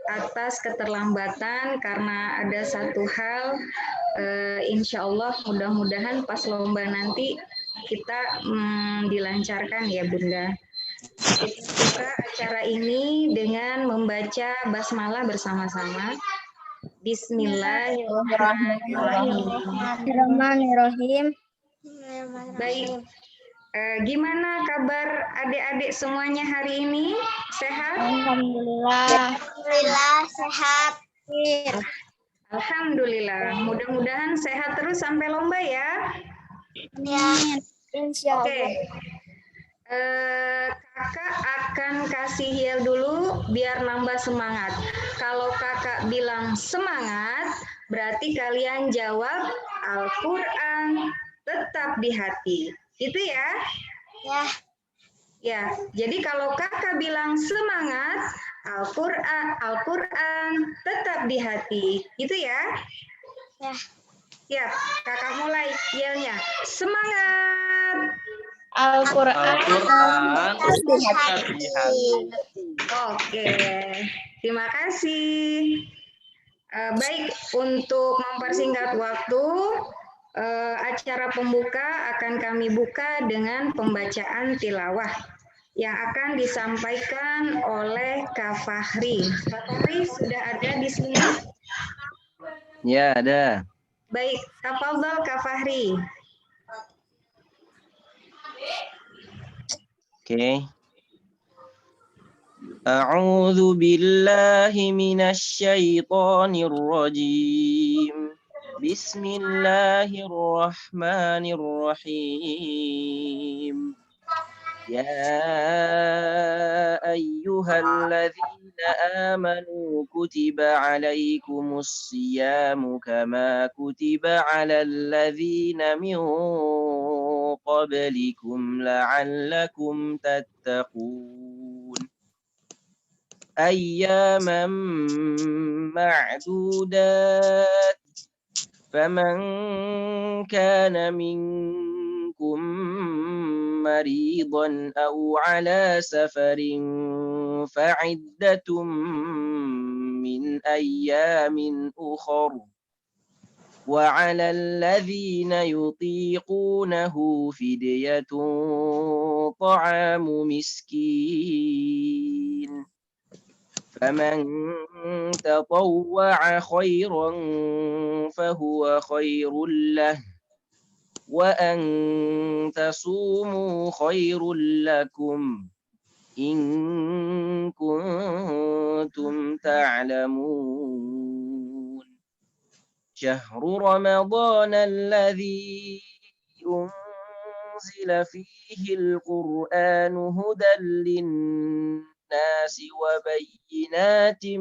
atas keterlambatan karena ada satu hal. Insya Allah mudah-mudahan pas lomba nanti kita dilancarkan ya Bunda. Kita buka acara ini dengan membaca basmalah bersama-sama. Bismillahirrahmanirrahim. Baik, gimana kabar adik-adik semuanya hari ini? Sehat? Alhamdulillah. Alhamdulillah sehat. Alhamdulillah. Mudah-mudahan sehat terus sampai lomba ya. Ya. Insya Oke. Kakak akan kasih yel dulu biar nambah semangat. Kalau kakak bilang semangat, berarti kalian jawab Al-Quran tetap di hati. Itu ya? Ya. Ya, jadi kalau kakak bilang semangat, Al-Quran tetap di hati. Itu ya? Ya. Ya, kakak mulai yelnya. Semangat! Al-Quran tetap di hati. Oke, terima kasih. Baik, untuk mempersingkat waktu, acara pembuka akan kami buka dengan pembacaan tilawah yang akan disampaikan oleh Kak Fahri. Kak Fahri sudah ada di sini? Ya, ada. Baik, tafadhol Kak Fahri. Oke. A'udzu billahi minasy syaithanir rajim. Bismillahirrahmanirrahim. Ya ayyuhalladzina amanu kutiba alaikumus siyamu kama kutiba alal ladzina min qablikum la'allakum tattaqun. Ayyaman ma'dudat. Faman kana minkum maridan aw ala safarin fa'iddatum min ayyamin ukhra wa 'alal ladzina yutiqunahu fidyatun ta'amu miskin faman tatawwa'a khairan fahuwa khairul lah wa an tasumu khairul lakum in kuntum ta'lamun. Syahru Ramadan alladhi unzila fihi al-Qur'anu hudan lin-nasi wa bayyinatin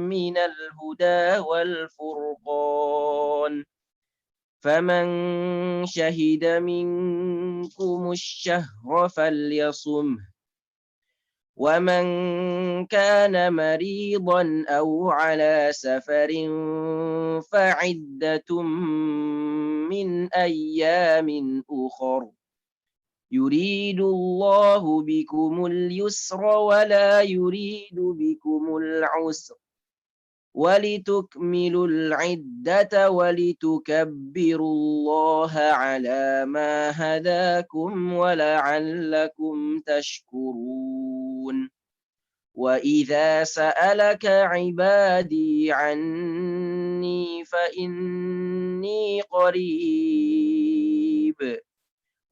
minal huda wal furqan. فمن شهد منكم الشهر فليصمه ومن كان مريضا أو على سفر فعدة من أيام أخر يريد الله بكم اليسر ولا يريد بكم العسر ولتكملوا العدة ولتكبروا الله على ما هداكم ولعلكم تشكرون. وإذا سألك عبادي عني فإني قريب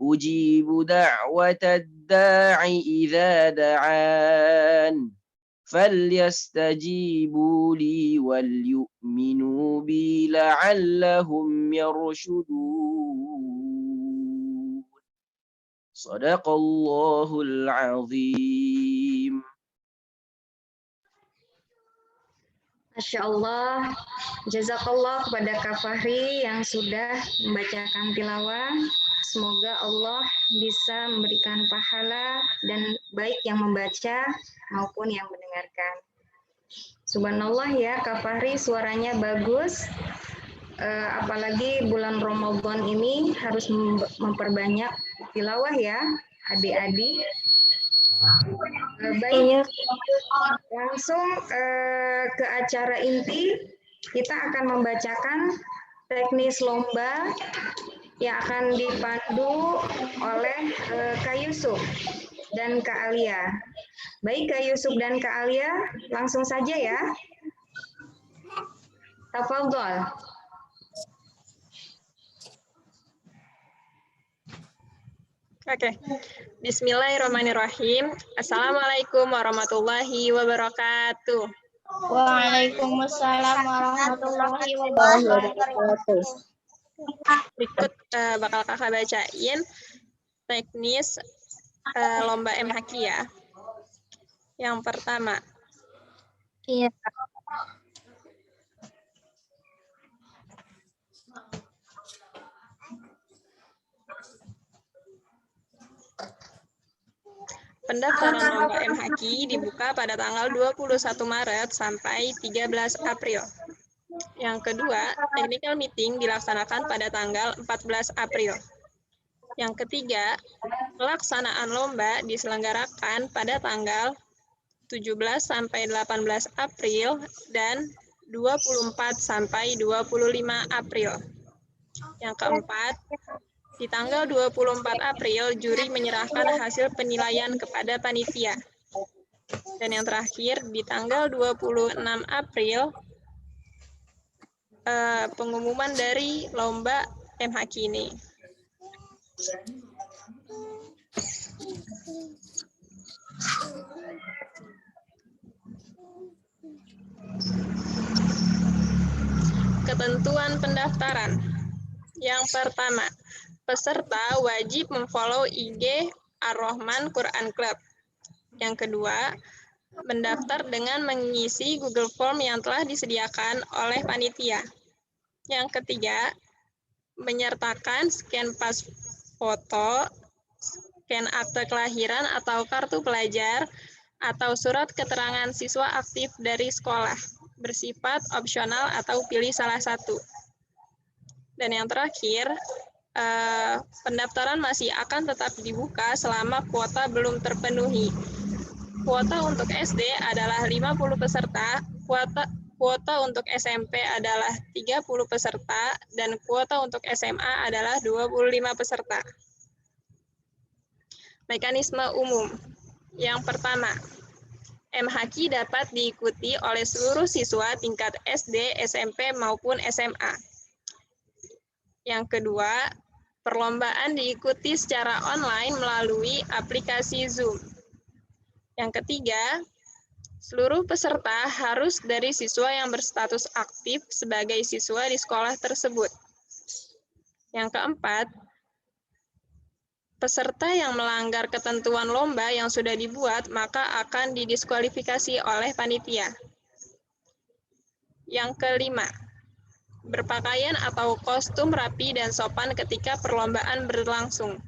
أجيب دعوة الداع إذا دعان فليستجيبوا لي وليؤمنوا بي لعلهم يرشدون. صدق الله العظيم. Masya Allah, jazakallah kepada Kak Fahri yang sudah membacakan tilawah. Semoga Allah bisa memberikan pahala dan baik yang membaca maupun yang mendengarkan. Subhanallah ya, Kak Fahri suaranya bagus. Apalagi bulan Ramadan ini harus memperbanyak tilawah ya, adik-adik. Baik, langsung ke acara inti. Kita akan membacakan teknis lomba yang akan dipandu oleh Kak Yusuf dan Kak Alia. Baik, Kak Yusuf dan Kak Alia, langsung saja ya. Tafadhol. Oke, Bismillahirrahmanirrahim. Assalamualaikum warahmatullahi wabarakatuh. Waalaikumsalam warahmatullahi wabarakatuh. Berikut bakal kakak bacain teknis lomba MHQ ya. Yang pertama, Iya. pendaftaran lomba MHQ dibuka pada tanggal 21 Maret sampai 13 April. Yang kedua, technical meeting dilaksanakan pada tanggal 14 April. Yang ketiga, pelaksanaan lomba diselenggarakan pada tanggal 17 sampai 18 April dan 24 sampai 25 April. Yang keempat, di tanggal 24 April, juri menyerahkan hasil penilaian kepada panitia. Dan yang terakhir, di tanggal 26 April, pengumuman dari lomba MHQ ini. Ketentuan pendaftaran. Yang pertama, peserta wajib memfollow IG Ar-Rahman Quran Club. Yang kedua, mendaftar dengan mengisi Google Form yang telah disediakan oleh panitia. Yang ketiga, menyertakan scan pas foto, scan akte kelahiran atau kartu pelajar, atau surat keterangan siswa aktif dari sekolah, bersifat opsional atau pilih salah satu. Dan yang terakhir, pendaftaran masih akan tetap dibuka selama kuota belum terpenuhi. Kuota untuk SD adalah 50 peserta, kuota untuk SMP adalah 30 peserta, dan kuota untuk SMA adalah 25 peserta. Mekanisme umum. Yang pertama, MHQ dapat diikuti oleh seluruh siswa tingkat SD, SMP, maupun SMA. Yang kedua, perlombaan diikuti secara online melalui aplikasi Zoom. Yang ketiga, seluruh peserta harus dari siswa yang berstatus aktif sebagai siswa di sekolah tersebut. Yang keempat, peserta yang melanggar ketentuan lomba yang sudah dibuat maka akan didiskualifikasi oleh panitia. Yang kelima, berpakaian atau kostum rapi dan sopan ketika perlombaan berlangsung.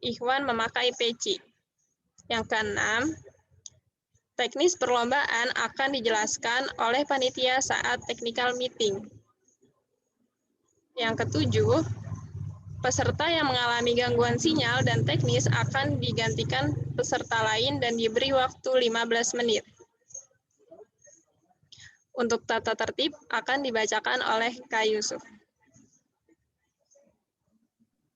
Ikhwan memakai peci. Yang keenam, teknis perlombaan akan dijelaskan oleh panitia saat technical meeting. Yang ketujuh, peserta yang mengalami gangguan sinyal dan teknis akan digantikan peserta lain dan diberi waktu 15 menit. Untuk tata tertib akan dibacakan oleh Kak Yusuf.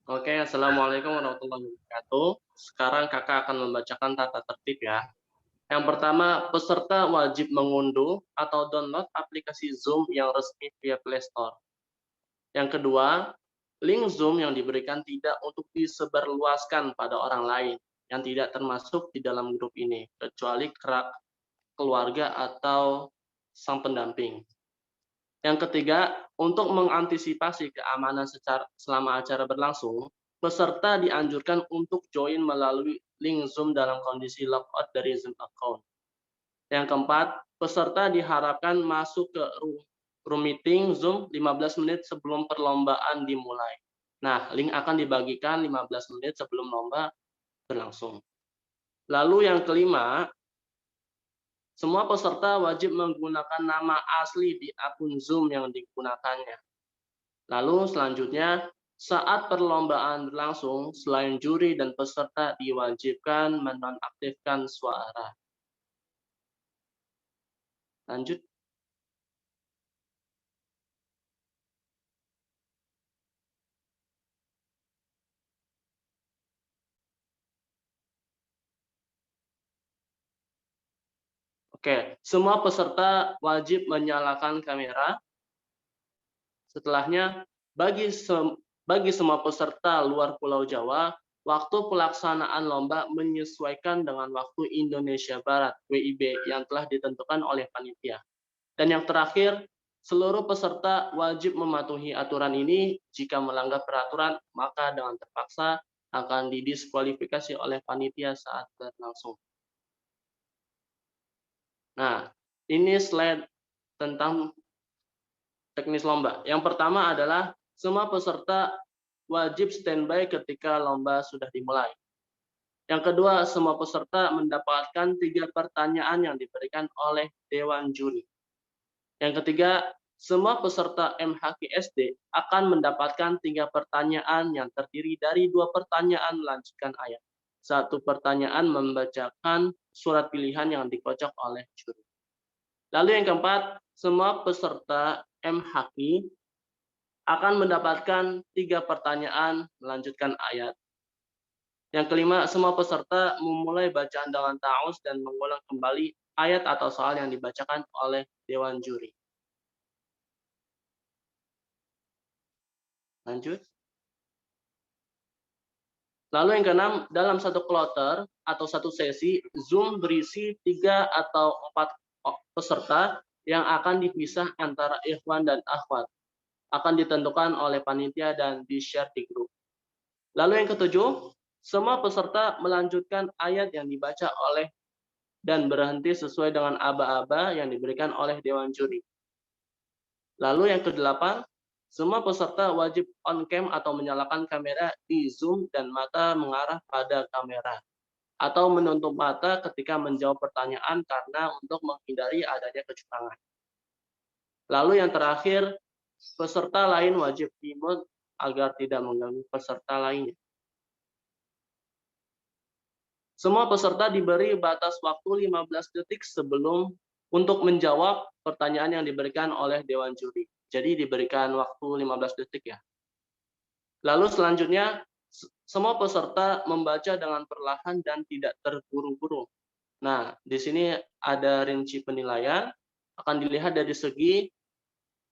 Oke, Assalamualaikum warahmatullahi wabarakatuh. Sekarang kakak akan membacakan tata tertib ya. Yang pertama, peserta wajib mengunduh atau download aplikasi Zoom yang resmi via Play Store. Yang kedua, link Zoom yang diberikan tidak untuk disebarluaskan pada orang lain yang tidak termasuk di dalam grup ini, kecuali keluarga atau sang pendamping. Yang ketiga, untuk mengantisipasi keamanan selama acara berlangsung, peserta dianjurkan untuk join melalui link Zoom dalam kondisi logout dari Zoom account. Yang keempat, peserta diharapkan masuk ke room meeting Zoom 15 menit sebelum perlombaan dimulai. Nah, link akan dibagikan 15 menit sebelum lomba berlangsung. Lalu yang kelima, semua peserta wajib menggunakan nama asli di akun Zoom yang digunakannya. Lalu selanjutnya, Saat perlombaan berlangsung, selain juri dan peserta diwajibkan menonaktifkan suara. Lanjut. Oke, semua peserta wajib menyalakan kamera. Setelahnya, bagi semua peserta luar Pulau Jawa, waktu pelaksanaan lomba menyesuaikan dengan waktu Indonesia Barat (WIB) yang telah ditentukan oleh panitia. Dan yang terakhir, seluruh peserta wajib mematuhi aturan ini. Jika melanggar peraturan, maka dengan terpaksa akan didiskualifikasi oleh panitia saat berlangsung. Nah, ini slide tentang teknis lomba. Yang pertama adalah semua peserta wajib standby ketika lomba sudah dimulai. Yang kedua, semua peserta mendapatkan 3 pertanyaan yang diberikan oleh Dewan Juri. Yang ketiga, semua peserta MHQ SD akan mendapatkan 3 pertanyaan yang terdiri dari 2 pertanyaan melanjutkan ayat. 1 pertanyaan membacakan surat pilihan yang dikocok oleh juri. Lalu yang keempat, semua peserta MHQ akan mendapatkan 3 pertanyaan melanjutkan ayat. Yang kelima, semua peserta memulai bacaan dengan ta'awuz dan mengulang kembali ayat atau soal yang dibacakan oleh Dewan Juri. Lanjut. Lalu yang keenam, dalam satu kloter atau satu sesi, Zoom berisi 3 atau 4 peserta yang akan dipisah antara ikhwan dan akhwat. Akan ditentukan oleh panitia dan di-share di grup. Lalu yang ketujuh, semua peserta melanjutkan ayat yang dibaca oleh dan berhenti sesuai dengan aba-aba yang diberikan oleh Dewan Juri. Lalu yang kedelapan, semua peserta wajib on cam atau menyalakan kamera di Zoom dan mata mengarah pada kamera. Atau menutup mata ketika menjawab pertanyaan karena untuk menghindari adanya kecurangan. Lalu yang terakhir, peserta lain wajib di-mute agar tidak mengganggu peserta lainnya. Semua peserta diberi batas waktu 15 detik sebelum untuk menjawab pertanyaan yang diberikan oleh Dewan Juri. Jadi diberikan waktu 15 detik ya. Lalu selanjutnya, semua peserta membaca dengan perlahan dan tidak terburu-buru. Nah, di sini ada rinci penilaian. Akan dilihat dari segi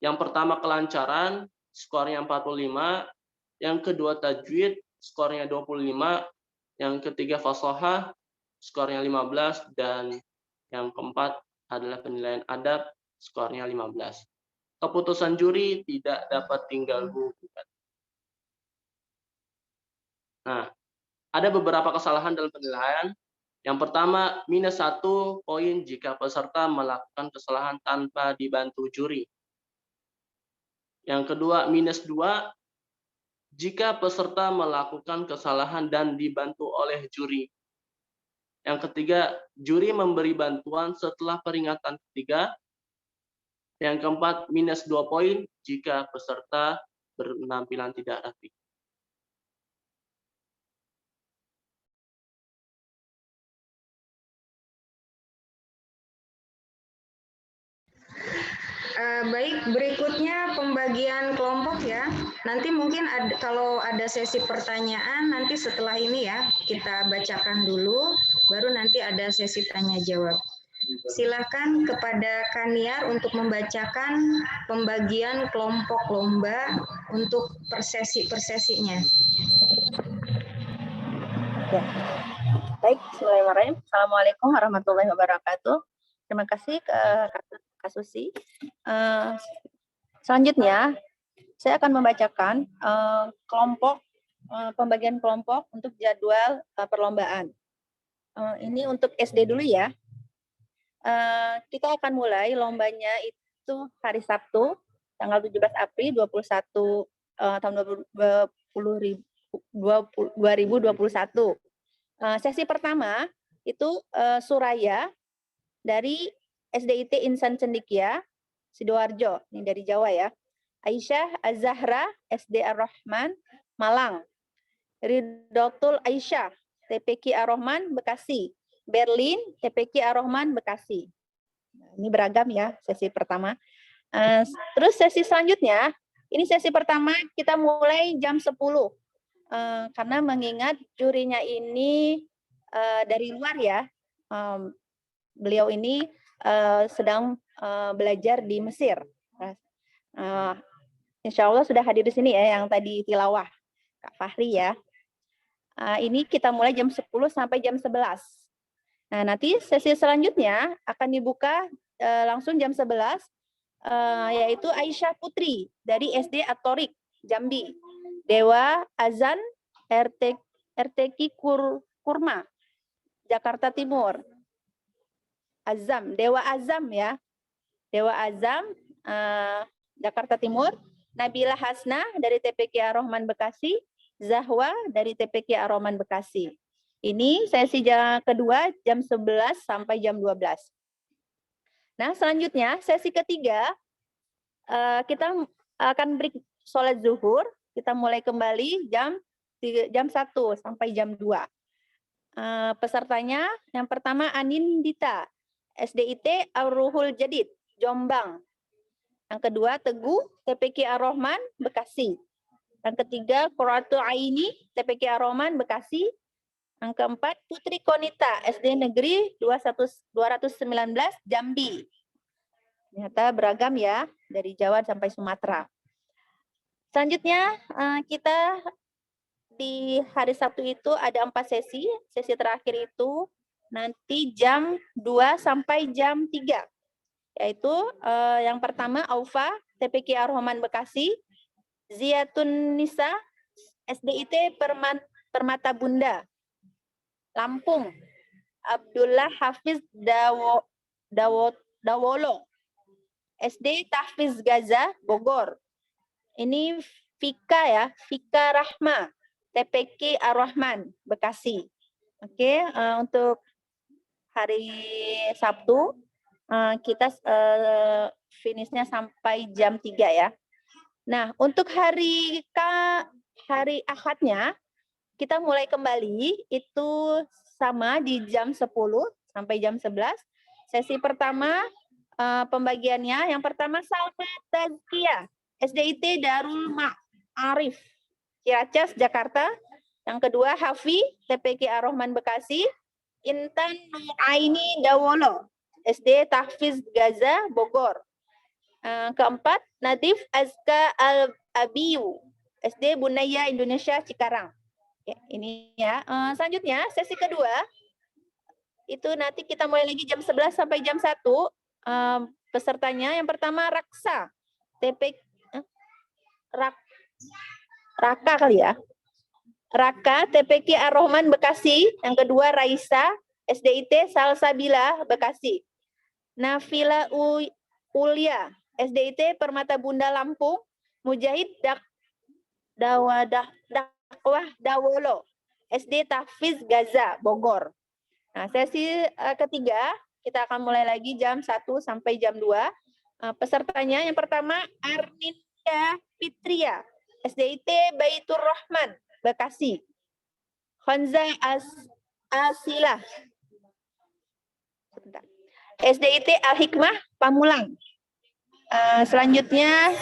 yang pertama kelancaran, skornya 45. Yang kedua tajwid, skornya 25. Yang ketiga fasahah, skornya 15. Dan yang keempat adalah penilaian adab, skornya 15. Keputusan juri tidak dapat tinggal gugat. Nah, ada beberapa kesalahan dalam penilaian. Yang pertama, -1 poin jika peserta melakukan kesalahan tanpa dibantu juri. Yang kedua, -2 jika peserta melakukan kesalahan dan dibantu oleh juri. Yang ketiga, juri memberi bantuan setelah peringatan ketiga. Yang keempat, -2 poin jika peserta berpenampilan tidak rapi. Baik, berikutnya pembagian kelompok ya. Nanti mungkin kalau ada sesi pertanyaan, nanti setelah ini ya, kita bacakan dulu, baru nanti ada sesi tanya jawab. Silakan kepada Kaniar untuk membacakan pembagian kelompok lomba untuk persesinya. Ya. Baik, bismillahirrahmanirrahim. Assalamualaikum warahmatullahi wabarakatuh. Terima kasih Kak Susi. Selanjutnya, saya akan membacakan pembagian kelompok untuk jadwal perlombaan. Ini untuk SD dulu ya. Kita akan mulai lombanya itu hari Sabtu, tanggal 17 April 21 tahun 2021. Sesi pertama itu Suraya dari SDIT Insan Cendikia, Sidoarjo, ini dari Jawa ya. Aisyah Az-Zahra, SD Ar-Rahman, Malang. Ridotul Aisyah, TPQ Ar-Rahman, Bekasi. Berlin, TPQ Ar-Rahman, Bekasi. Nah, ini beragam ya sesi pertama. Terus sesi selanjutnya, ini sesi pertama kita mulai jam 10. Karena mengingat jurinya ini dari luar ya. Beliau ini sedang belajar di Mesir. Insya Allah sudah hadir di sini ya, yang tadi tilawah Kak Fahri ya. Ini kita mulai jam 10 sampai jam 11. Nah, nanti sesi selanjutnya akan dibuka langsung jam 11, yaitu Aisyah Putri dari SD At-Thoriq, Jambi. Dewa Azan RTQ Kurma, Jakarta Timur. Azam, Dewa Azam ya. Dewa Azam, Jakarta Timur. Nabila Hasna dari TPQ Ar-Rahman Bekasi. Zahwa dari TPQ Ar-Rahman Bekasi. Ini sesi kedua jam 11 sampai jam 12. Nah, selanjutnya sesi ketiga kita akan break sholat zuhur. Kita mulai kembali jam 1 sampai jam 2. Pesertanya yang pertama Anindita, SDIT Ar-Ruhul Jadid, Jombang. Yang kedua Teguh, TPQ Ar-Rahman, Bekasi. Yang ketiga Qurratu Aini, TPQ Ar-Rahman, Bekasi. Yang keempat Putri Konita, SD Negeri 219, Jambi. Ternyata beragam ya, dari Jawa sampai Sumatera. Selanjutnya kita di hari Sabtu itu ada 4 sesi. Sesi terakhir itu nanti jam 2 sampai jam 3. Yaitu yang pertama Aufa, TPQ Ar-Rahman Bekasi. Ziyatun Nisa, SDIT Permata Bunda, Lampung. Abdullah Hafiz Dawolo, SD Tahfiz Gaza, Bogor. Ini Fika ya, Fika Rahma, TPQ Ar-Rahman, Bekasi. Oke, untuk hari Sabtu kita finishnya sampai jam 3 ya. Nah, untuk hari Ahadnya kita mulai kembali itu sama di jam 10 sampai jam 11. Sesi pertama pembagiannya yang pertama Salma Tazkiyah, SDIT Darul Ma'arif, Ciracas, Jakarta. Yang kedua Hafi, TPQ Ar-Rahman Bekasi. Intan Nuraini Dawolo, SD Tahfiz Gaza, Bogor. Keempat Nadif Azka Al-Abiyu, SD Bunaya Indonesia, Cikarang. Ya, ini ya. Selanjutnya sesi kedua itu nanti kita mulai lagi jam 11 sampai jam 1. Pesertanya yang pertama Raksa, Raka kali ya. Raka, TPQ Ar-Rahman Bekasi. Yang kedua Raisa, SDIT Salsabila, Bekasi. Nafila Ulia, SDIT Permata Bunda, Lampung. Mujahid Dakwah Dawolo, SD Tahfiz Gaza, Bogor. Nah, sesi ketiga kita akan mulai lagi jam 1 sampai jam 2. Pesertanya yang pertama Arninda Fitria, SDIT Baitur Rahman, Bekasi. Khonza Asilah, SDIT Al-Hikmah, Pamulang. Selanjutnya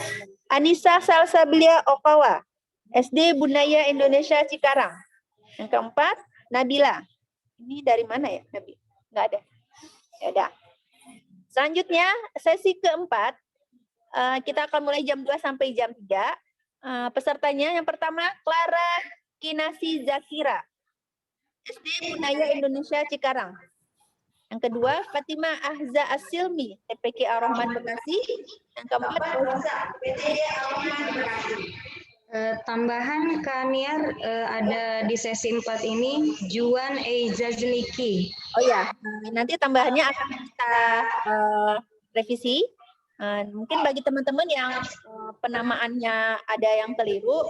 Anissa Salsabilia Okawa, SD Bunaya Indonesia, Cikarang. Yang keempat Nabila. Ini dari mana ya, Nabi? Nggak ada. Ya udah. Selanjutnya sesi keempat kita akan mulai jam 2 sampai jam 3. Pesertanya yang pertama Clara Kinasi Zakira, SD Bunaya Indonesia, Cikarang. Yang kedua, Fatima Ahza Asilmi, TPQ Ar-Rahman Bekasi. Yang keempat, tambahan Kaniar ada di sesi 4 ini Juan Eizazniki. Oh ya, nanti tambahannya akan kita revisi. Mungkin bagi teman-teman yang penamaannya ada yang keliru,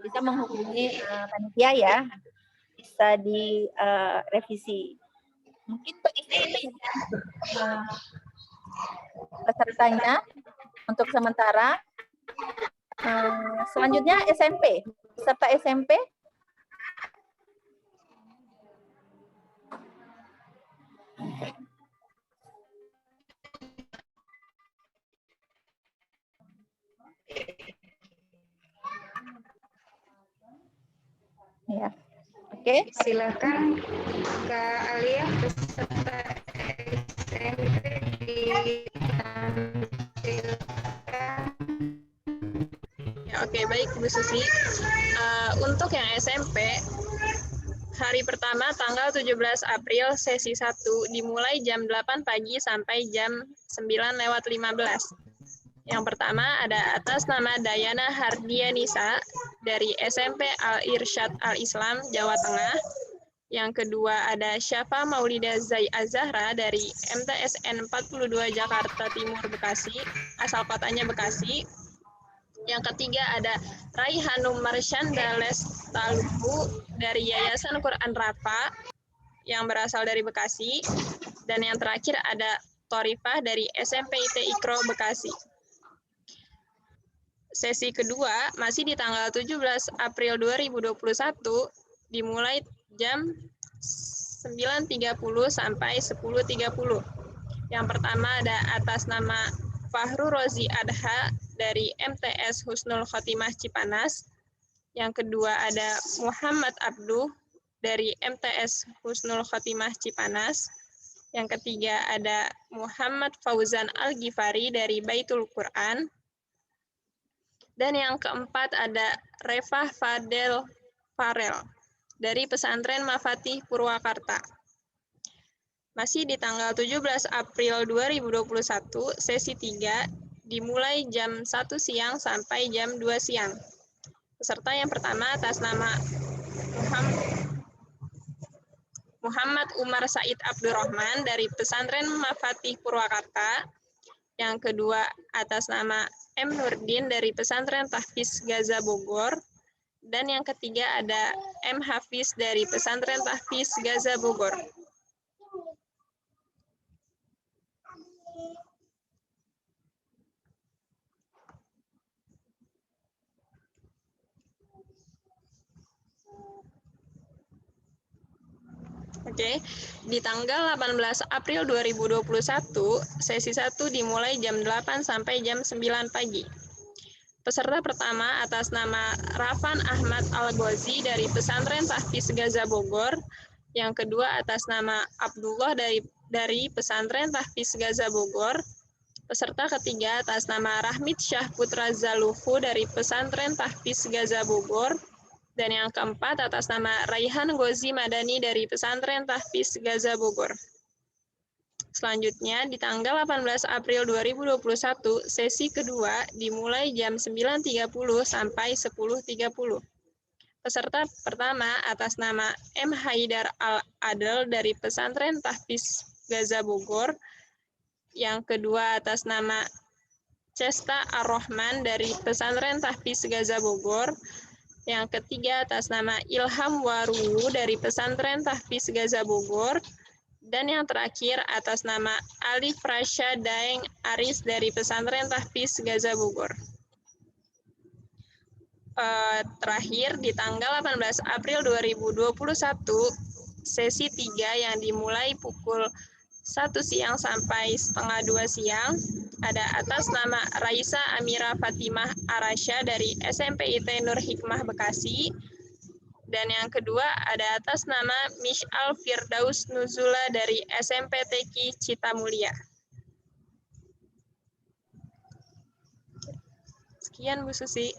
bisa menghubungi panitia ya, bisa direvisi. Mungkin begitu ini pesertanya untuk sementara. Selanjutnya SMP Peserta SMP? Ya. Oke. Silakan Kak Alia peserta SMP ditampilkan. Ya, oke, baik Bu Susi. Untuk yang SMP, hari pertama tanggal 17 April sesi 1 dimulai jam 8 pagi sampai jam 9:15. Yang pertama ada atas nama Dayana Hardianisa dari SMP Al-Irsyad Al-Islam, Jawa Tengah. Yang kedua ada Syafa Maulida Zai Azahra dari MTSN 42 Jakarta Timur, Bekasi, asal kotanya Bekasi. Yang ketiga ada Raihanum Marsyanda Lestaluhu dari Yayasan Quran Rafa yang berasal dari Bekasi. Dan yang terakhir ada Torifah dari SMP IT Ikro Bekasi. Sesi kedua masih di tanggal 17 April 2021 dimulai jam 9.30 sampai 10.30. Yang pertama ada atas nama Fahru Rozi Adha dari MTS Husnul Khotimah Cipanas. Yang kedua ada Muhammad Abduh dari MTS Husnul Khotimah Cipanas. Yang ketiga ada Muhammad Fauzan Al-Ghifari dari Baitul Quran. Dan yang keempat ada Refah Fadel Farel dari Pesantren Mafatih Purwakarta. Masih di tanggal 17 April 2021, sesi 3 dimulai jam 1 siang sampai jam 2 siang. Peserta yang pertama atas nama Muhammad Umar Said Abdurrahman dari Pesantren Mafatih Purwakarta. Yang kedua atas nama M. Nurdin dari Pesantren Tahfiz Gaza Bogor. Dan yang ketiga ada M. Hafiz dari Pesantren Tahfiz Gaza Bogor. Oke, di tanggal 18 April 2021, sesi 1 dimulai jam 8 sampai jam 9 pagi. Peserta pertama atas nama Rafan Ahmad Al-Ghazi dari Pesantren Tahfiz Gaza Bogor. Yang kedua atas nama Abdullah dari Pesantren Tahfiz Gaza Bogor. Peserta ketiga atas nama Rahmit Syah Putra Zaluhu dari Pesantren Tahfiz Gaza Bogor. Dan yang keempat atas nama Raihan Gozi Madani dari Pesantren Tahfiz Gaza Bogor. Selanjutnya, di tanggal 18 April 2021, sesi kedua dimulai jam 9.30 sampai 10.30. Peserta pertama atas nama M. Haidar Al-Adel dari Pesantren Tahfiz Gaza Bogor. Yang kedua atas nama Cesta Ar-Rahman dari Pesantren Tahfiz Gaza Bogor. Yang ketiga atas nama Ilham Waruwu dari Pesantren Tahfiz Gaza Bogor. Dan yang terakhir atas nama Alif Rasya Daeng Aris dari Pesantren Tahfiz Gaza Bogor. Terakhir di tanggal 18 April 2021, sesi 3 yang dimulai pukul 1 siang sampai setengah 2 siang, ada atas nama Raisa Amira Fatimah Arasya dari SMP IT Nur Hikmah Bekasi. Dan yang kedua ada atas nama Mish'al Firdaus Nuzula dari SMP TQ Citamulia. Sekian Bu Susi.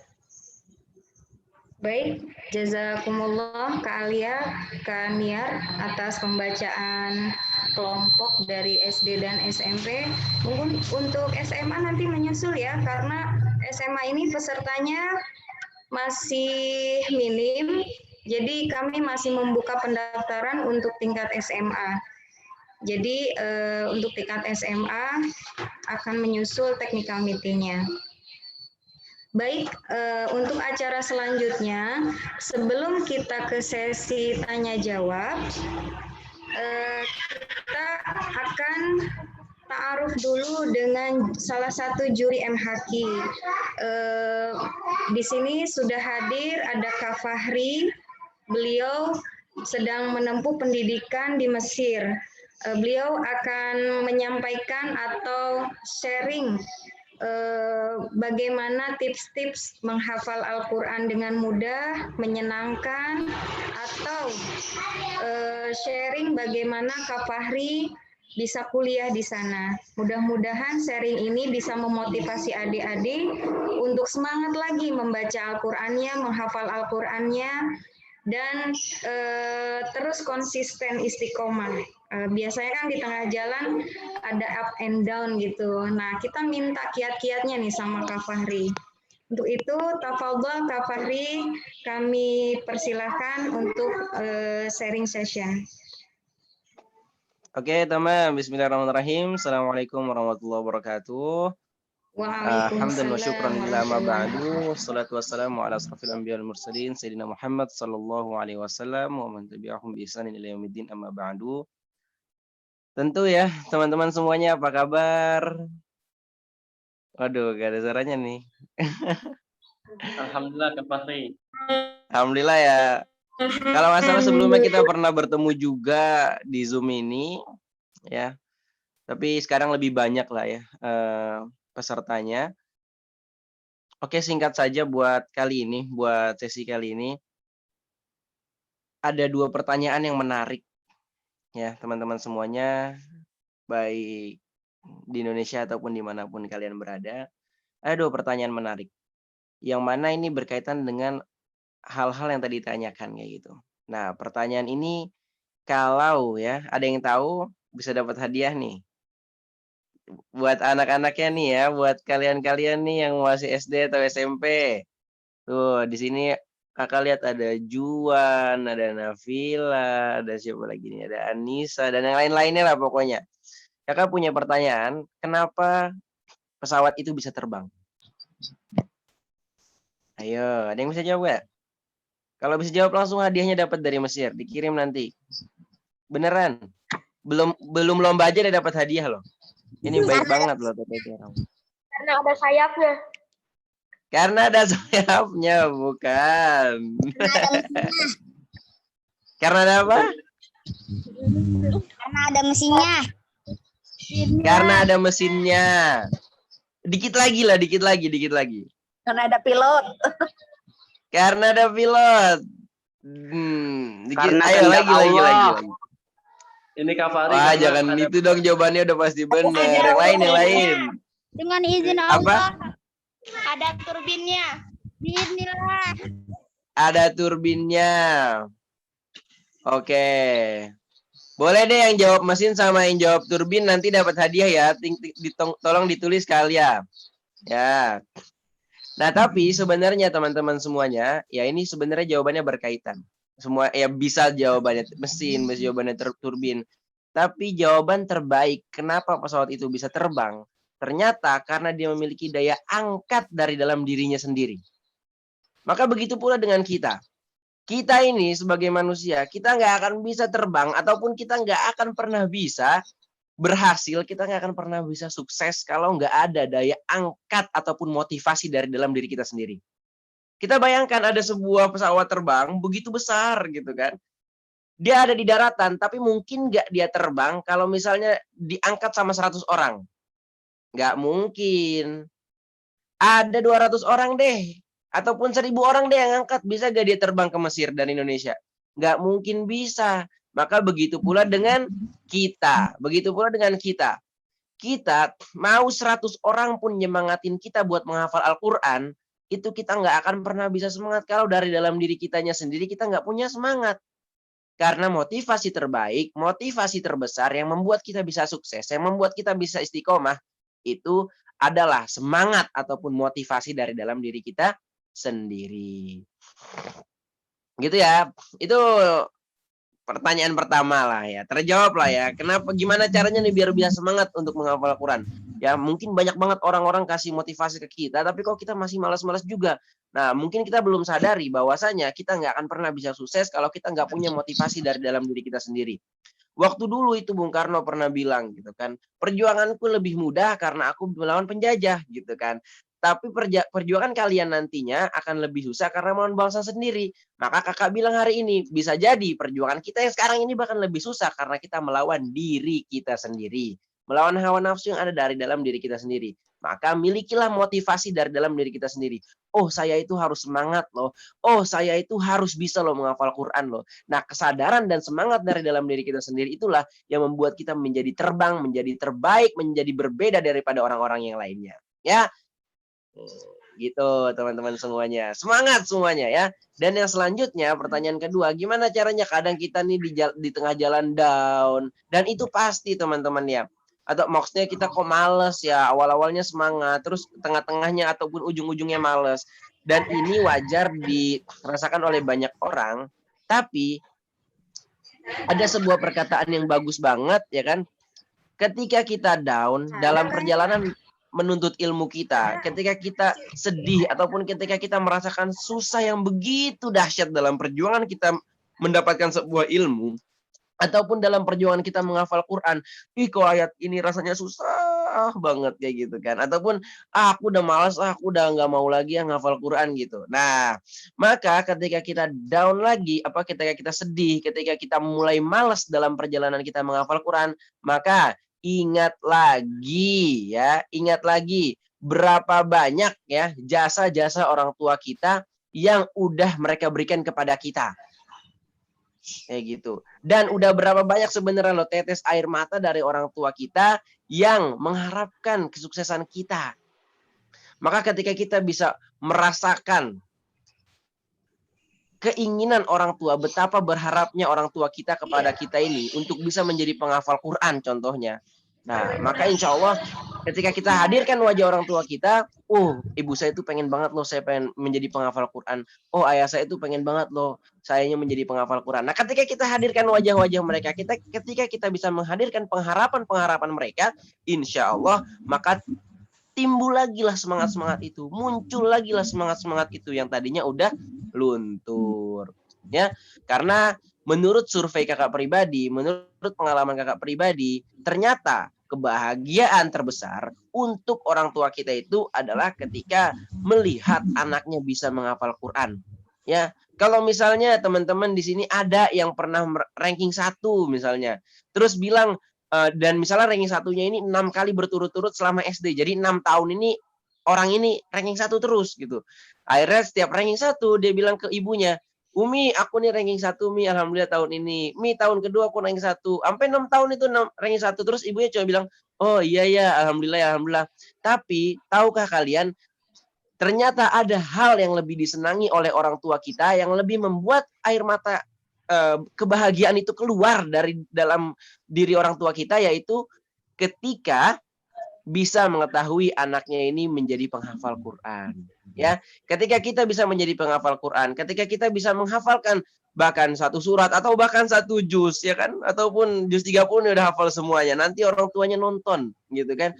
Baik, jazakumullah Kak Alia, Kak Niar atas pembacaan kelompok dari SD dan SMP. Mungkin untuk SMA nanti menyusul ya, karena SMA ini pesertanya masih minim, jadi kami masih membuka pendaftaran untuk tingkat SMA. Jadi untuk tingkat SMA akan menyusul technical meeting-nya. Baik, untuk acara selanjutnya, sebelum kita ke sesi tanya jawab, kita akan ta'aruf dulu dengan salah satu juri MHQ. Di sini sudah hadir ada Kak Fahri. Beliau sedang menempuh pendidikan di Mesir. Beliau akan menyampaikan atau sharing bagaimana tips-tips menghafal Al-Quran dengan mudah, menyenangkan, atau sharing bagaimana Kak Fahri bisa kuliah di sana. Mudah-mudahan sharing ini bisa memotivasi adik-adik untuk semangat lagi membaca Al-Qur'annya, menghafal Al-Qur'annya, dan terus konsisten istiqomah. Biasanya kan di tengah jalan ada up and down gitu. Nah, kita minta kiat-kiatnya nih sama Kak Fahri. Untuk itu, tafadhol Kak Fahri, kami persilahkan untuk sharing session. Oke, teman. Bismillahirrahmanirrahim. Assalamualaikum warahmatullahi wabarakatuh. Hamdan wa syukran lillah ma ba'du. Wassalatu wassalamu ala asrafil anbiya wal mursalin sayyidina Muhammad sallallahu alaihi wasallam wa man tabi'ahum bi ihsanin ila yaumiddin amma ba'du. Tentu ya, teman-teman semuanya apa kabar? Waduh, gak ada suaranya nih. Alhamdulillah Kak Fahri. Alhamdulillah ya. Kalau nggak salah sebelumnya kita pernah bertemu juga di Zoom ini, ya. Tapi sekarang lebih banyak lah ya pesertanya. Oke, singkat saja buat kali ini, buat sesi kali ini. Ada 2 pertanyaan yang menarik, ya teman-teman semuanya, baik di Indonesia ataupun dimanapun kalian berada. Ada 2 pertanyaan menarik, yang mana ini berkaitan dengan hal-hal yang tadi ditanyakan kayak gitu. Nah, pertanyaan ini kalau ya ada yang tahu bisa dapat hadiah nih. Buat anak-anaknya nih ya, buat kalian-kalian nih yang masih SD atau SMP. Tuh, di sini Kakak lihat ada Juan, ada Nafila, ada siapa lagi nih? Ada Anissa dan yang lain-lainnya lah pokoknya. Kakak punya pertanyaan, kenapa pesawat itu bisa terbang? Ayo, ada yang bisa jawab nggak? Kalau bisa jawab langsung hadiahnya dapat dari Mesir, dikirim nanti. Beneran. Belum lomba aja udah dapat hadiah loh. Ini baik banget loh TTT. Karena ada sayapnya. Karena ada sayapnya, bukan. Karena ada apa? Karena ada mesinnya. Karena ada mesinnya. Dikit lagi lah, dikit lagi. Karena ada pilot. Karena ada pilot. Karena ayo lagi. Ini Kak Fahri. Wah, jangan itu dong, jawabannya udah pasti benar. Yang lain. Dengan izin Allah. Ada turbinnya. Bismillah. Ada turbinnya. Oke. Boleh deh yang jawab mesin sama yang jawab turbin nanti dapat hadiah ya. Tolong ditulis kalian. Ya. Nah, tapi sebenarnya teman-teman semuanya, ya ini sebenarnya jawabannya berkaitan. Semua ya bisa jawabannya mesin, bisa jawabannya turbin. Tapi jawaban terbaik kenapa pesawat itu bisa terbang? Ternyata karena dia memiliki daya angkat dari dalam dirinya sendiri. Maka begitu pula dengan kita. Kita ini sebagai manusia, kita nggak akan bisa terbang ataupun kita nggak akan pernah bisa berhasil, kita nggak akan pernah bisa sukses kalau nggak ada daya angkat ataupun motivasi dari dalam diri kita sendiri. Kita bayangkan ada sebuah pesawat terbang begitu besar gitu kan. Dia ada di daratan, tapi mungkin nggak dia terbang kalau misalnya diangkat sama 100 orang. Nggak mungkin. Ada 200 orang deh. Ataupun 1000 orang deh yang angkat. Bisa nggak dia terbang ke Mesir dan Indonesia? Nggak mungkin bisa. Maka begitu pula dengan kita. Begitu pula dengan kita. Kita mau 100 orang pun nyemangatin kita buat menghafal Al-Quran, itu kita nggak akan pernah bisa semangat kalau dari dalam diri kitanya sendiri kita nggak punya semangat. Karena motivasi terbaik, motivasi terbesar yang membuat kita bisa sukses, yang membuat kita bisa istiqomah, itu adalah semangat ataupun motivasi dari dalam diri kita sendiri. Gitu ya. Itu pertanyaan pertama lah ya, terjawab lah ya. Kenapa, gimana caranya nih biar bisa semangat untuk menghafal Al-Quran? Ya mungkin banyak banget orang-orang kasih motivasi ke kita, tapi kok kita masih malas-malas juga. Nah mungkin kita belum sadari bahwasanya kita nggak akan pernah bisa sukses kalau kita nggak punya motivasi dari dalam diri kita sendiri. Waktu dulu itu Bung Karno pernah bilang gitu kan, perjuanganku lebih mudah karena aku melawan penjajah gitu kan. Tapi perjuangan kalian nantinya akan lebih susah karena melawan bangsa sendiri. Maka kakak bilang hari ini, bisa jadi perjuangan kita yang sekarang ini bahkan lebih susah karena kita melawan diri kita sendiri. Melawan hawa nafsu yang ada dari dalam diri kita sendiri. Maka milikilah motivasi dari dalam diri kita sendiri. Oh, saya itu harus semangat loh. Oh, saya itu harus bisa loh menghafal Quran loh. Nah, kesadaran dan semangat dari dalam diri kita sendiri itulah yang membuat kita menjadi terbang, menjadi terbaik, menjadi berbeda daripada orang-orang yang lainnya. Ya, gitu teman-teman semuanya. Semangat semuanya ya. Dan yang selanjutnya pertanyaan kedua, gimana caranya kadang kita nih di tengah jalan down, dan itu pasti teman-teman ya. Atau maksudnya kita kok males ya, awal-awalnya semangat, terus tengah-tengahnya ataupun ujung-ujungnya males. Dan ini wajar dirasakan oleh banyak orang, tapi ada sebuah perkataan yang bagus banget ya kan. Ketika kita down dalam perjalanan menuntut ilmu kita, ketika kita sedih ataupun ketika kita merasakan susah yang begitu dahsyat dalam perjuangan kita mendapatkan sebuah ilmu, ataupun dalam perjuangan kita menghafal Quran, kok ayat ini rasanya susah banget kayak gitu kan, ataupun aku udah malas, aku udah nggak mau lagi yang ngafal Quran gitu. Nah, maka ketika kita down lagi, ketika kita sedih, ketika kita mulai malas dalam perjalanan kita menghafal Quran, maka ingat lagi berapa banyak ya jasa-jasa orang tua kita yang udah mereka berikan kepada kita. Kayak gitu. Dan udah berapa banyak sebenarnya loh tetes air mata dari orang tua kita yang mengharapkan kesuksesan kita. Maka ketika kita bisa merasakan keinginan orang tua, betapa berharapnya orang tua kita kepada kita ini untuk bisa menjadi penghafal Quran contohnya. Nah, maka insya Allah ketika kita hadirkan wajah orang tua kita, oh ibu saya itu pengen banget loh saya pengen menjadi penghafal Quran. Oh ayah saya itu pengen banget loh sayanya menjadi penghafal Quran. Nah, ketika kita hadirkan wajah-wajah mereka, ketika kita bisa menghadirkan pengharapan-pengharapan mereka, insya Allah maka timbul lagi lah semangat-semangat itu, muncul lagi lah semangat-semangat itu yang tadinya udah luntur. Ya, karena menurut survei kakak pribadi, menurut pengalaman kakak pribadi, ternyata kebahagiaan terbesar untuk orang tua kita itu adalah ketika melihat anaknya bisa menghafal Quran. Ya, kalau misalnya teman-teman di sini ada yang pernah ranking 1 misalnya, terus bilang dan misalnya ranking 1-nya ini 6 kali berturut-turut selama SD. Jadi 6 tahun ini orang ini ranking 1 terus gitu. Akhirnya setiap ranking 1 dia bilang ke ibunya, Umi, aku nih ranking 1 Mi, alhamdulillah tahun ini. Mi, tahun kedua aku ranking 1. Sampai 6 tahun itu ranking 1 terus ibunya cuma bilang, "Oh iya ya, alhamdulillah ya, alhamdulillah." Tapi tahukah kalian ternyata ada hal yang lebih disenangi oleh orang tua kita yang lebih membuat air mata kebahagiaan itu keluar dari dalam diri orang tua kita, yaitu ketika bisa mengetahui anaknya ini menjadi penghafal Quran. Ya, ketika kita bisa menjadi penghafal Quran, ketika kita bisa menghafalkan bahkan 1 surat atau bahkan 1 juz ya kan, ataupun juz 30 udah hafal semuanya, nanti orang tuanya nonton gitu kan.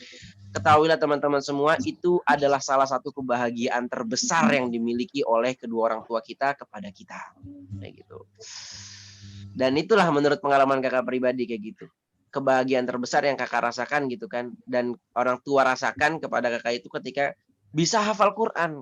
Ketahuilah teman-teman semua, itu adalah salah satu kebahagiaan terbesar yang dimiliki oleh kedua orang tua kita kepada kita. Kayak gitu. Dan itulah menurut pengalaman kakak pribadi kayak gitu. Kebahagiaan terbesar yang kakak rasakan gitu kan, dan orang tua rasakan kepada kakak itu ketika bisa hafal Quran.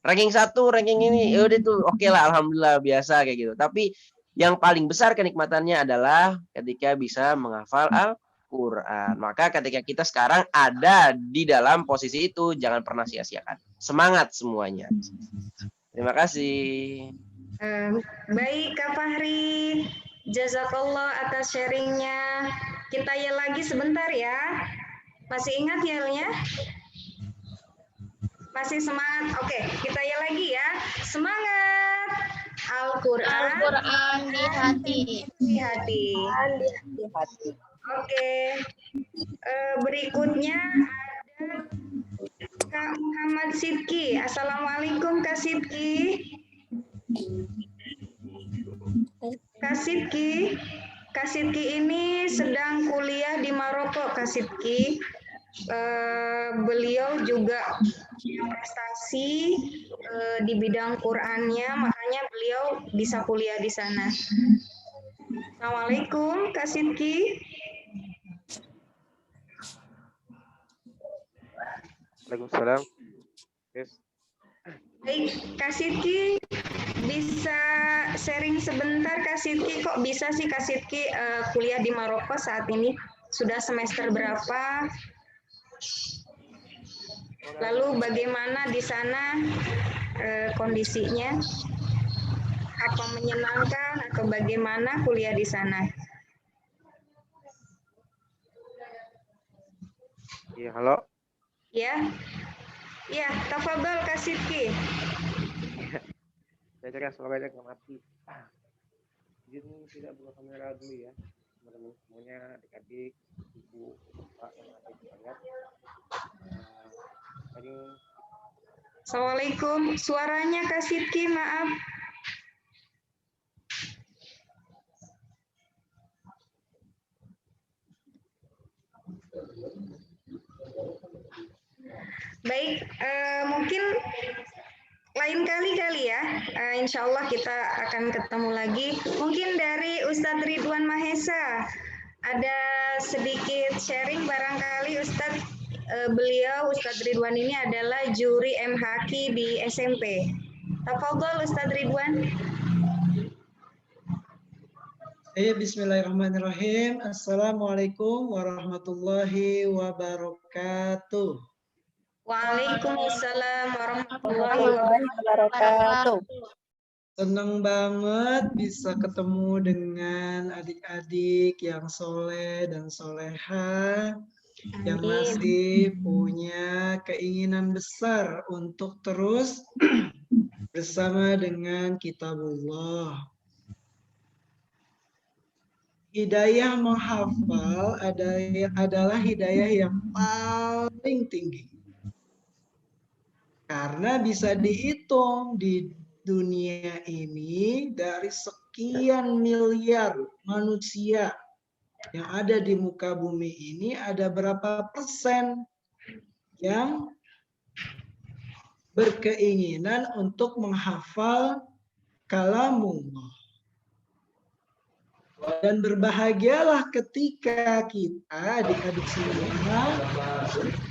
Ranking 1, ranking ini ya udah tuh oke lah, alhamdulillah biasa kayak gitu. Tapi yang paling besar kenikmatannya adalah ketika bisa menghafal Al-Quran. Maka ketika kita sekarang ada di dalam posisi itu, jangan pernah sia-siakan. Semangat semuanya. Terima kasih. Baik Kak Fahri, jazakallah atas sharingnya. Kita yel lagi sebentar ya. Masih ingat yelnya? Masih semangat? Oke, kita yel lagi ya. Semangat! Al-Quran di hati. Di hati. Oke. Berikutnya ada Kak Muhammad Sidki. Assalamualaikum Kak Sidki. Kak Sidki ini sedang kuliah di Maroko, Kak Sidki. Beliau juga prestasi di bidang Qurannya, makanya beliau bisa kuliah di sana. Assalamualaikum, Kak Sidki. Waalaikumsalam. Yes. Baik, Kak Sidki bisa sharing sebentar, Kak Sidki. Kok bisa sih Kak Sidki kuliah di Maroko saat ini? Sudah semester berapa? Lalu bagaimana di sana kondisinya? Apa menyenangkan atau bagaimana kuliah di sana? Iya, halo. Ya, ya, tafadhol Kak Sidki. Saya cari semoga aja nggak mati. Izin tidak buka kamera dulu ya, teman-teman semuanya, adik-adik, ibu, bapak yang ada di ayat. Assalamualaikum, suaranya Kak Sidki, maaf. Baik, mungkin lain kali ya. Insya Allah kita akan ketemu lagi. Mungkin dari Ustadz Ridwan Mahesa ada sedikit sharing barangkali Ustadz. Beliau Ustadz Ridwan ini adalah juri MHQ di SMP. Tafadhol Ustadz Ridwan. Bismillahirrahmanirrahim. Assalamualaikum warahmatullahi wabarakatuh. Waalaikumsalam warahmatullahi wabarakatuh. Senang banget bisa ketemu dengan adik-adik yang soleh dan soleha, yang masih punya keinginan besar untuk terus bersama dengan Kitabullah. Hidayah menghafal adalah hidayah yang paling tinggi. Karena bisa dihitung di dunia ini dari sekian miliar manusia yang ada di muka bumi ini, ada berapa persen yang berkeinginan untuk menghafal kalamullah. Dan berbahagialah ketika kita adik-adik semua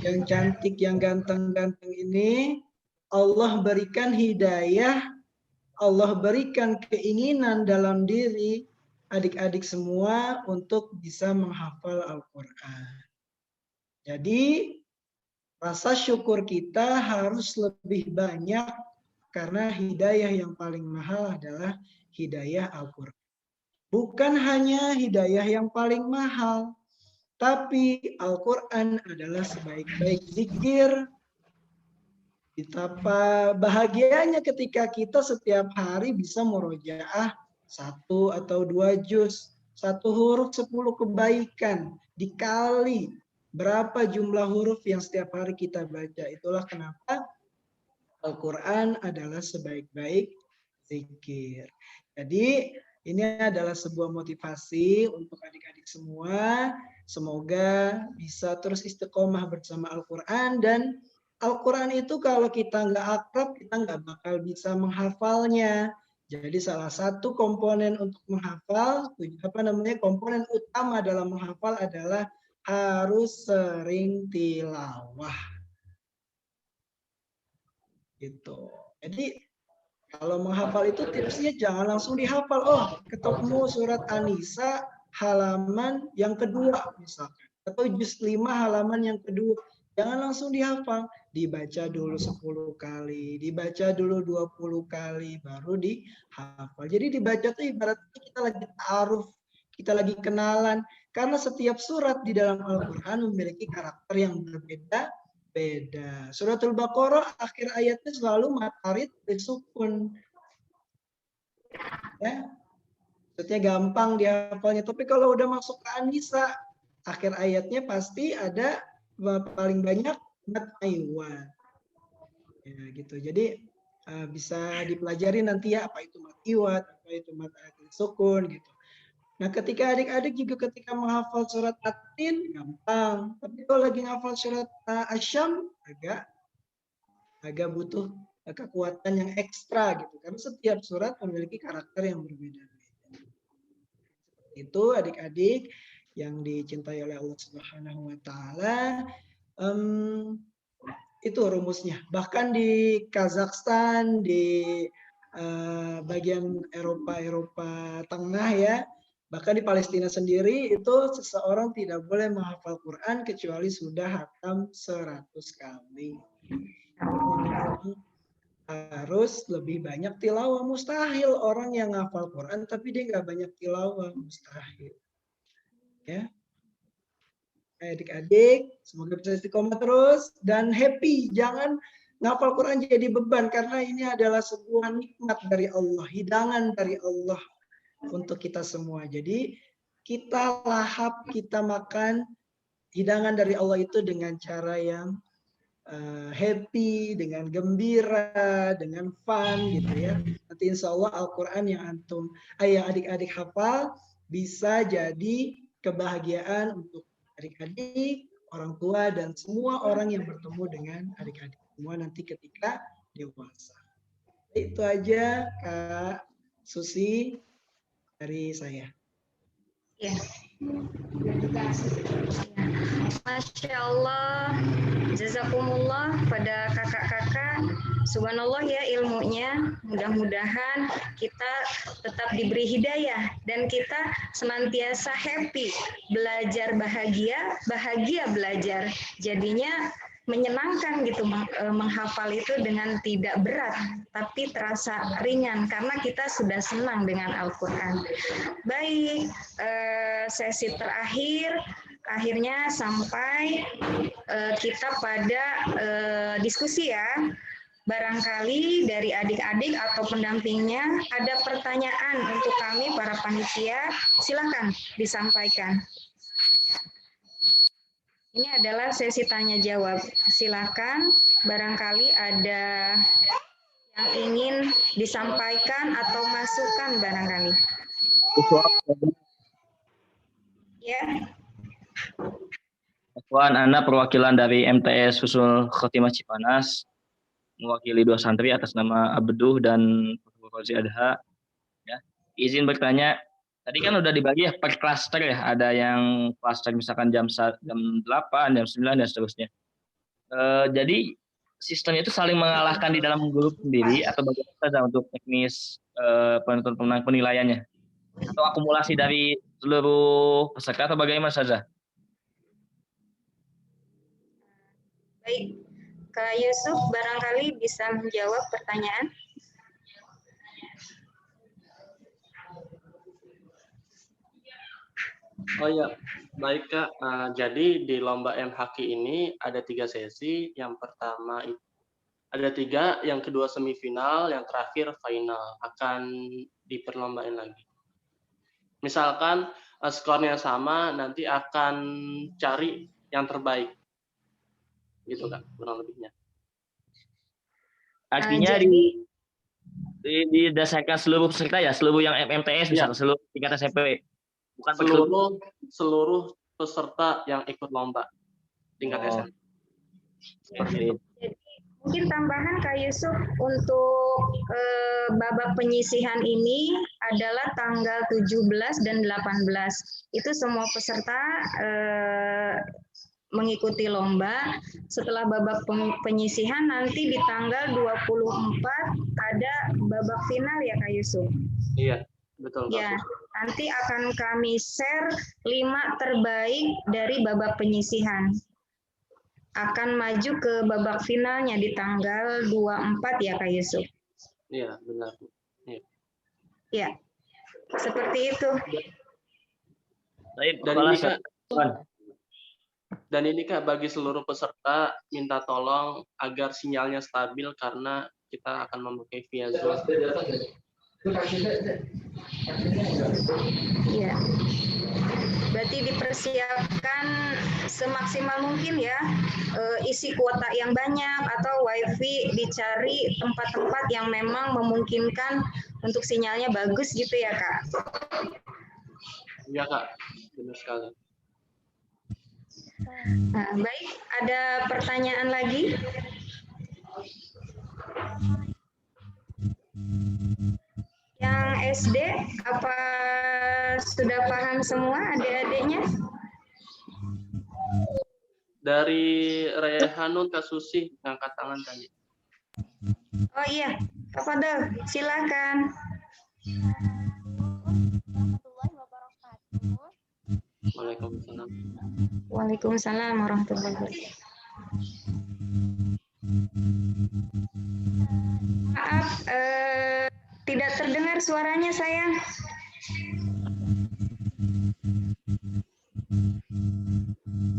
yang cantik, yang ganteng-ganteng ini, Allah berikan hidayah, Allah berikan keinginan dalam diri adik-adik semua untuk bisa menghafal Al-Quran. Jadi rasa syukur kita harus lebih banyak karena hidayah yang paling mahal adalah hidayah Al-Quran. Bukan hanya hidayah yang paling mahal, tapi Al-Quran adalah sebaik-baik zikir. Betapa bahagianya ketika kita setiap hari bisa murojaah 1 atau 2 juz. 1 huruf 10 kebaikan. Dikali berapa jumlah huruf yang setiap hari kita baca. Itulah kenapa Al-Quran adalah sebaik-baik zikir. Jadi ini adalah sebuah motivasi untuk adik-adik semua. Semoga bisa terus istiqomah bersama Al-Quran. Dan Al-Quran itu kalau kita nggak akrab, kita nggak bakal bisa menghafalnya. Jadi salah satu komponen untuk menghafal, komponen utama dalam menghafal adalah harus sering tilawah. Gitu. Jadi kalau menghafal itu tipsnya jangan langsung dihafal. Oh, ketemu surat An-Nisa halaman yang kedua misalkan. Atau juz 5 halaman yang kedua. Jangan langsung dihafal. Dibaca dulu 10 kali. Dibaca dulu 20 kali. Baru dihafal. Jadi dibaca itu ibaratnya kita lagi ta'aruf. Kita lagi kenalan. Karena setiap surat di dalam Al-Quran memiliki karakter yang berbeda-beda. Suratul Baqarah akhir ayatnya selalu matarid bersukun. Ya. Maksudnya gampang dihafalnya. Tapi kalau udah masuk ke An-Nisa, akhir ayatnya pasti ada paling banyak mat aywan. Ya gitu. Jadi bisa dipelajari nanti ya apa itu mat iwat, apa itu mat sukun gitu. Nah, ketika adik-adik juga ketika menghafal surat At-Tin gampang. Tapi kalau lagi menghafal surat Asy-Syams agak butuh kekuatan yang ekstra gitu. Karena setiap surat memiliki karakter yang berbeda-beda. Seperti Itu adik-adik yang dicintai oleh Allah Subhanahu wa taala, itu rumusnya. Bahkan di Kazakhstan, di bagian Eropa Tengah ya, bahkan di Palestina sendiri itu seseorang tidak boleh menghafal Quran kecuali sudah hatam 100 kali. Harus lebih banyak tilawah. Mustahil orang yang hafal Quran tapi dia nggak banyak tilawah, mustahil. Ya, adik-adik, semoga bisa istiqomah terus dan happy. Jangan ngafal Quran jadi beban, karena ini adalah sebuah nikmat dari Allah, hidangan dari Allah untuk kita semua. Jadi kita lahap, kita makan hidangan dari Allah itu dengan cara yang happy, dengan gembira, dengan fun gitu ya. Nanti insya Allah Al-Quran yang adik-adik hafal bisa jadi kebahagiaan untuk adik-adik, orang tua, dan semua orang yang bertemu dengan adik-adik semua nanti ketika dewasa. Itu aja Kak Susi dari saya. Ya. Masya Allah, jazakumullah pada kakak-kakak. Subhanallah ya ilmunya. Mudah-mudahan kita tetap diberi hidayah dan kita senantiasa happy, belajar bahagia, bahagia belajar. Jadinya menyenangkan gitu menghafal itu dengan tidak berat tapi terasa ringan karena kita sudah senang dengan Al-Quran. Baik, sesi terakhir akhirnya sampai kita pada diskusi ya. Barangkali dari adik-adik atau pendampingnya ada pertanyaan untuk kami para panitia, silakan disampaikan. Ini adalah sesi tanya jawab. Silakan, barangkali ada yang ingin disampaikan atau masukan barangkali. Ya. Puan, Ana perwakilan dari MTS Husnul Khotimah Cipanas, mewakili 2 santri atas nama Abduh dan Fauzi Adha. Ya, izin bertanya. Tadi kan udah dibagi ya per klaster ya, ada yang klaster misalkan jam 8, jam 9 dan seterusnya. Jadi sistemnya itu saling mengalahkan di dalam grup sendiri atau bagaimana saja untuk teknis penilaiannya? Atau akumulasi dari seluruh peserta atau bagaimana saja? Baik, Kak Yusuf barangkali bisa menjawab pertanyaan. Oh ya, baik Kak. Jadi di lomba MHQ ini ada 3 sesi. Yang pertama ada 3, yang kedua semifinal, yang terakhir final. Akan diperlombain lagi. Misalkan skornya sama, nanti akan cari yang terbaik. Gitu Kak, kurang lebihnya. Artinya didasarkan seluruh peserta ya, seluruh yang MTS misalnya, seluruh tingkat SMP. Bukan seluruh peserta yang ikut lomba tingkat SMP. Seperti itu. Jadi, mungkin tambahan Kak Yusuf untuk babak penyisihan ini adalah tanggal 17 dan 18. Itu semua peserta mengikuti lomba. Setelah babak penyisihan nanti di tanggal 24 ada babak final ya Kak Yusuf. Iya, betul. Ya, nanti akan kami share 5 terbaik dari babak penyisihan. Akan maju ke babak finalnya di tanggal 24 ya Kak Yusuf. Iya, benar. Iya. Ya, seperti itu. Dan ini Kak, bagi seluruh peserta minta tolong agar sinyalnya stabil karena kita akan memakai via Zoom. Iya. Berarti dipersiapkan semaksimal mungkin ya, isi kuota yang banyak atau wifi dicari tempat-tempat yang memang memungkinkan untuk sinyalnya bagus gitu ya Kak. Iya Kak, benar sekali. Nah, baik, ada pertanyaan lagi? Yang SD apa sudah paham tangan semua adik-adiknya? Dari Rehanun Kasusi angkat tangan tadi. Oh iya, Kak Fadel, silakan. Waalaikumsalam. Waalaikumsalam warahmatullahi wabarakatuh. Maaf, tidak terdengar suaranya sayang.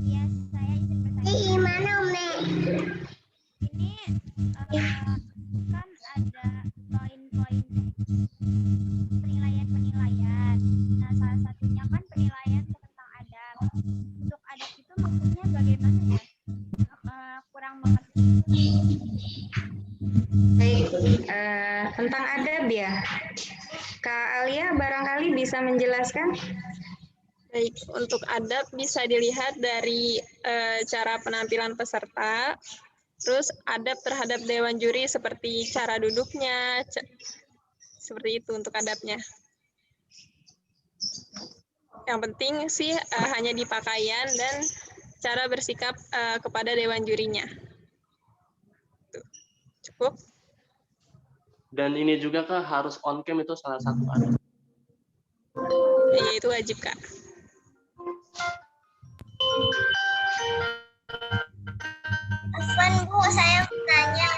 Iya, saya izin bertanya. Gimana, Ome? Ini kan ada poin-poin penilaian-penilaian. Nah, salah satunya kan penilaian tentang adab. Untuk adab itu maksudnya bagaimana ya? Kurang mengerti. Baik, tentang adab ya. Kak Alia barangkali bisa menjelaskan? Baik, untuk adab bisa dilihat dari cara penampilan peserta, terus adab terhadap dewan juri seperti cara duduknya, seperti itu untuk adabnya. Yang penting sih hanya di pakaian dan cara bersikap kepada dewan jurinya. Tuh. Cukup? Dan ini juga Kak harus on cam, itu salah satu adab. Ya, itu wajib Kak. Afwan Bu, saya mau tanya.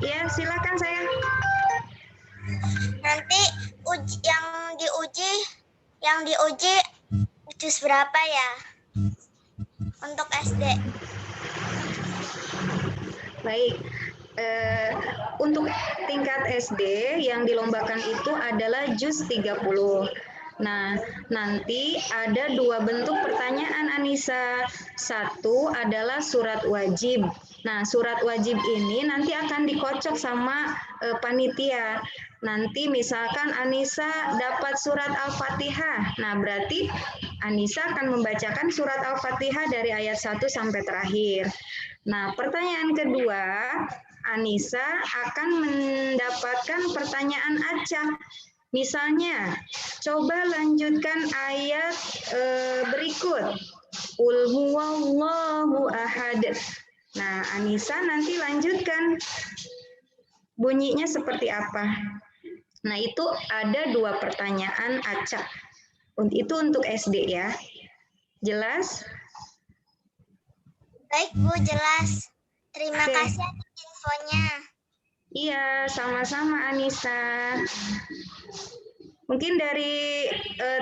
Ya, silakan sayang. Nanti yang diuji juz berapa ya? Untuk SD. Baik, untuk tingkat SD yang dilombakan itu adalah juz 30. Nah, nanti ada dua bentuk pertanyaan Anissa. Satu adalah surat wajib. Nah, surat wajib ini nanti akan dikocok sama panitia. Nanti misalkan Anissa dapat surat Al-Fatihah. Nah, berarti Anissa akan membacakan surat Al-Fatihah dari ayat 1 sampai terakhir. Nah, pertanyaan kedua, Anissa akan mendapatkan pertanyaan acak. Misalnya, coba lanjutkan ayat berikut. Qul huwallahu ahad. Nah, Anissa nanti lanjutkan. Bunyinya seperti apa? Nah, itu ada dua pertanyaan acak. Itu untuk SD ya. Jelas? Baik Bu, jelas. Terima kasih atas infonya. Iya, sama-sama Anissa. Mungkin dari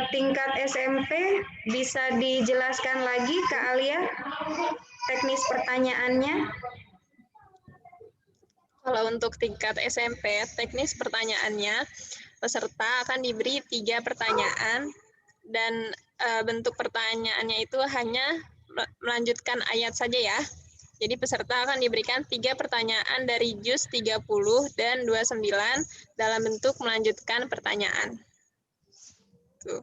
tingkat SMP bisa dijelaskan lagi Kak Alia teknis pertanyaannya. Kalau untuk tingkat SMP, teknis pertanyaannya, peserta akan diberi 3 pertanyaan dan bentuk pertanyaannya itu hanya melanjutkan ayat saja ya. Jadi peserta akan diberikan 3 pertanyaan dari juz 30 dan 29 dalam bentuk melanjutkan pertanyaan. Tuh.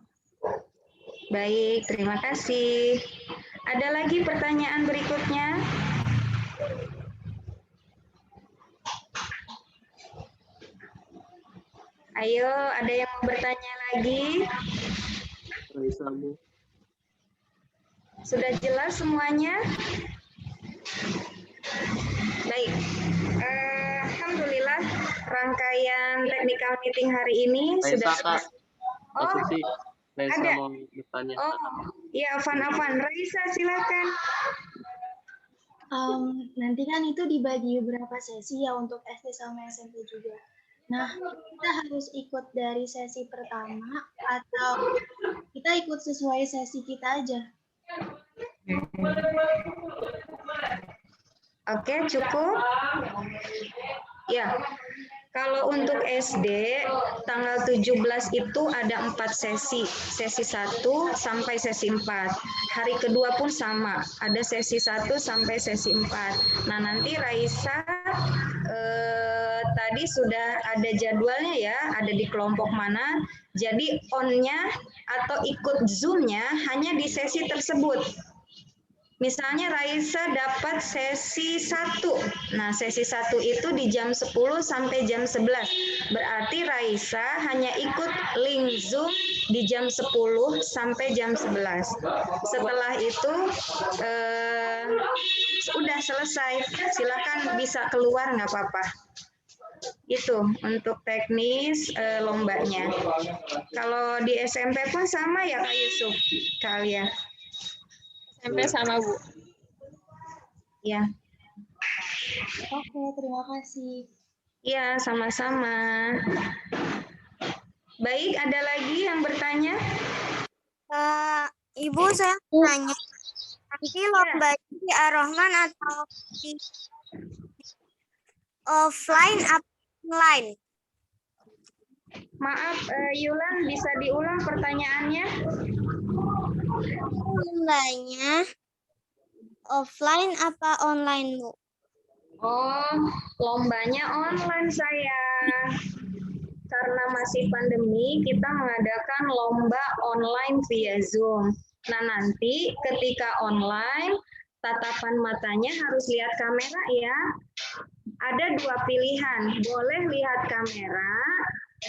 Baik, terima kasih. Ada lagi pertanyaan berikutnya? Ayo, ada yang mau bertanya lagi? Sudah jelas semuanya? Baik, alhamdulillah rangkaian technical meeting hari ini sudah selesai. Oh, ada. Mau bertanya. Oh, iya, Afan. Raisa, silakan. Nanti kan itu dibagi beberapa sesi ya untuk SD sama SMP juga. Nah, kita harus ikut dari sesi pertama atau kita ikut sesuai sesi kita aja? Oke, cukup. Ya, kalau untuk SD, tanggal 17 itu ada 4 sesi. Sesi 1 sampai sesi 4. Hari kedua pun sama, ada sesi 1 sampai sesi 4. Nah, nanti Raisa tadi sudah ada jadwalnya ya, ada di kelompok mana. Jadi on-nya atau ikut Zoom-nya hanya di sesi tersebut. Misalnya Raisa dapat sesi 1. Nah, sesi 1 itu di jam 10 sampai jam 11. Berarti Raisa hanya ikut link Zoom di jam 10 sampai jam 11. Setelah itu udah selesai. Silakan bisa keluar, nggak apa-apa. Itu untuk teknis lombanya. Kalau di SMP pun sama ya Kak Yusuf, kalian. SMP sama Bu. Ya. Oke, terima kasih. Ya, sama-sama. Baik, ada lagi yang bertanya? Ibu, saya mau nanya. Nanti lomba di Ar-Rahman atau di offline atau online? Maaf, Yulan, bisa diulang pertanyaannya? Lombanya offline apa online, Bu? Oh, lombanya online saya. Karena masih pandemi, kita mengadakan lomba online via Zoom. Nah, nanti ketika online, tatapan matanya harus lihat kamera ya. Ada 2 pilihan, boleh lihat kamera,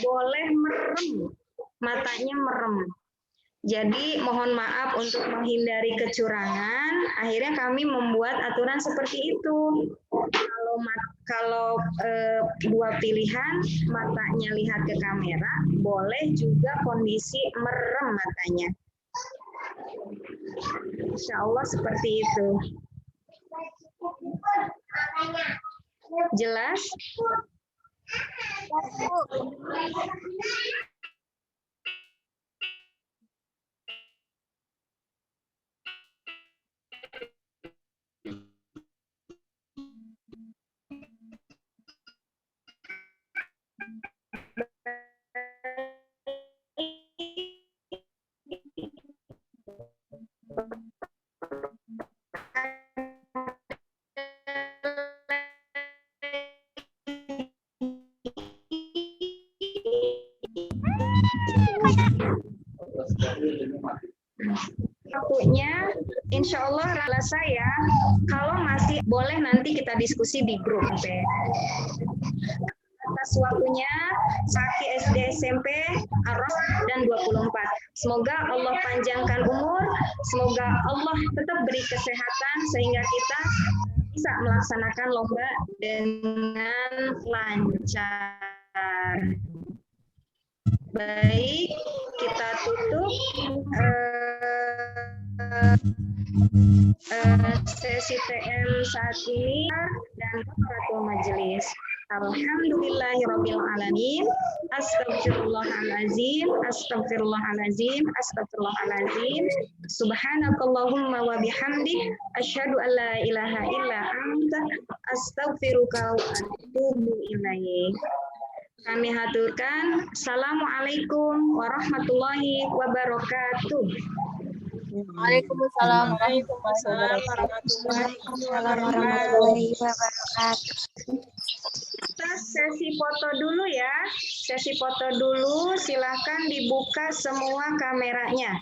boleh merem, matanya merem. Jadi mohon maaf untuk menghindari kecurangan, akhirnya kami membuat aturan seperti itu. Kalau 2 pilihan, matanya lihat ke kamera, boleh juga kondisi merem matanya. Insya Allah seperti itu. Jelas? Waktunya insya Allah rasa ya, kalau masih boleh nanti kita diskusi di grup. Atas waktunya Saki SD SMP Aros dan 24. Semoga Allah panjangkan umur, semoga Allah tetap beri kesehatan sehingga kita bisa melaksanakan lomba dengan lancar. Baik, kita tutup sesi TM saat ini dan kafaratul majelis. Alhamdulillahirabbil alamin. Astagfirullahalazim, astagfirullahalazim, astagfirullahalazim. Subhanakallahumma wa bihamdik asyhadu an la ilaha illa anta astaghfiruka wa atubu ilaik. Kami haturkan. Assalamualaikum warahmatullahi wabarakatuh. Waalaikumsalam warahmatullahi wabarakatuh. Kita sesi foto dulu ya. Sesi foto dulu, silakan dibuka semua kameranya.